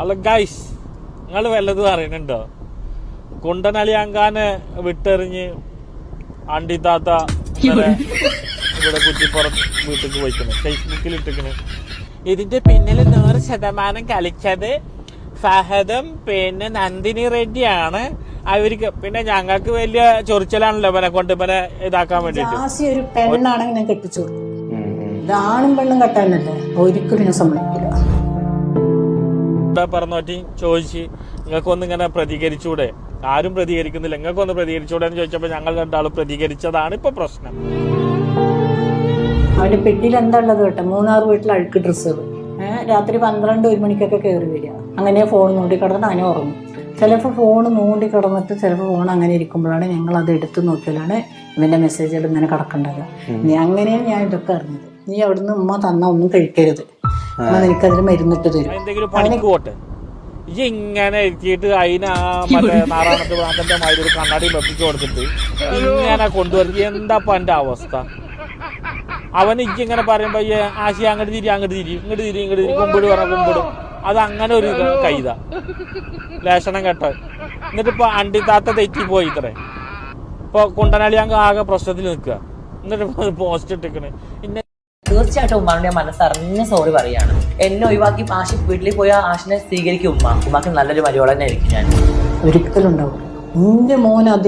അല്ല ഗൈസ്, നിങ്ങൾ വല്ലതും അറിയണുണ്ടോ? കുണ്ടനളിയാങ്കാനെ വിട്ടെറിഞ്ഞ് അണ്ടിത്താത്ത ഇവിടെ കുറ്റിപ്പുറത്ത് വീട്ടിലേക്ക് പോയിക്കണ്, ഫേസ്ബുക്കിൽ ഇട്ടിക്കണ്. ഇതിന്റെ പിന്നിൽ 100% കളിച്ചത് ഫഹദും പിന്നെ നന്ദിനി റെഡ്ഡിയാണ്. അവർക്ക് പിന്നെ ഞങ്ങൾക്ക് വലിയ ചൊറിച്ചലാണല്ലോ ഇവനെ കൊണ്ട് ഇവനെ ഇതാക്കാൻ വേണ്ടിട്ട്. ഒരു പെണ്ണാണെങ്കിൽ ഞാൻ കെട്ടിച്ചു, ഇതാണും പെണ്ണും കെട്ടാനല്ലേ, ഒരിക്കലും ഞാൻ സമ്മതിക്കില്ല. പറഞ്ഞോട്ടി ചോദിച്ച് നിങ്ങൾക്കൊന്ന് ഇങ്ങനെ പ്രതികരിച്ചൂടെ? ആരും പ്രതികരിക്കുന്നില്ല. നിങ്ങൾക്കൊന്ന് പ്രതികരിച്ചൂടെ എന്ന് ചോദിച്ചപ്പോ ഞങ്ങൾ രണ്ടാളും പ്രതികരിച്ചതാണ് ഇപ്പൊ പ്രശ്നം. അവന്റെ പെട്ടിയിൽ എന്താ ഉള്ളത് കേട്ടോ? 3-6 വീട്ടിൽ അഴുക്ക് ഡ്രസ്സുകൾ. രാത്രി 12-1 മണിക്കൊക്കെ കയറി വരിക. അങ്ങനെ ഫോൺ നോണ്ടി കിടന്നിട്ട് അങ്ങനെ ഉറങ്ങും. ചിലപ്പോൾ ഫോൺ നോണ്ടി കിടന്നിട്ട് ചിലപ്പോൾ ഫോൺ അങ്ങനെ ഇരിക്കുമ്പോഴാണ് ഞങ്ങൾ അത് എടുത്തു നോക്കിയാലാണ് ഇവന്റെ മെസ്സേജുകൾ ഇങ്ങനെ കിടക്കേണ്ടത്. അങ്ങനെയാണ് ഞാൻ ഇതൊക്കെ അറിഞ്ഞത്. നീ അവിടുന്ന് ഉമ്മ തന്ന ഒന്നും കഴിക്കരുത്, എനിക്കതിന് മരുന്നിട്ട് തരും. എന്തെങ്കിലും പണിക്ക് പോട്ടെ, ഇങ്ങനെ എത്തിയിട്ട് അതിന് മറ്റേ നാറാണത്ത് പ്രാന്തന്റെ മാതിരി ഒരു കണ്ണാടി വെപ്പിച്ചു കൊടുത്തിട്ട് ഇങ്ങനെ കൊണ്ടുവരുന്നത് എന്താ എന്റെ അവസ്ഥ? അവൻ ഇങ്ങനെ പറയുമ്പോ ആശി അങ്ങോട്ട് തിരി ഇങ്ങോട്ട് തിരി കുമ്പിട് പറഞ്ഞ കുമ്പിടും. അത് അങ്ങനെ ഒരു കൈത ലേഷണം കേട്ട. എന്നിട്ടിപ്പോ അണ്ടിത്താത്ത തെറ്റിപ്പോയി ഇത്രേ. ഇപ്പൊ കുണ്ടനളിയാങ്ക ആകെ പ്രശ്നത്തിൽ നിൽക്കുക. എന്നിട്ട് പോസ്റ്റ് ഇട്ടിക്കണ്. തീർച്ചയായിട്ടും ഉമ്മാന്റെ മനസ്സറിഞ്ഞ സോറി പറയാണ്. എന്നെ ഒഴിവാക്കി ആശി വീട്ടിൽ പോയ ആശിനെ സ്വീകരിക്കും ഉമ്മാക്ക് നല്ലൊരു മര്യാദ തന്നെ ആയിരിക്കും ഞാൻ. ഒരിക്കലും ഉണ്ടാവും. എന്റെ മോൻ അത്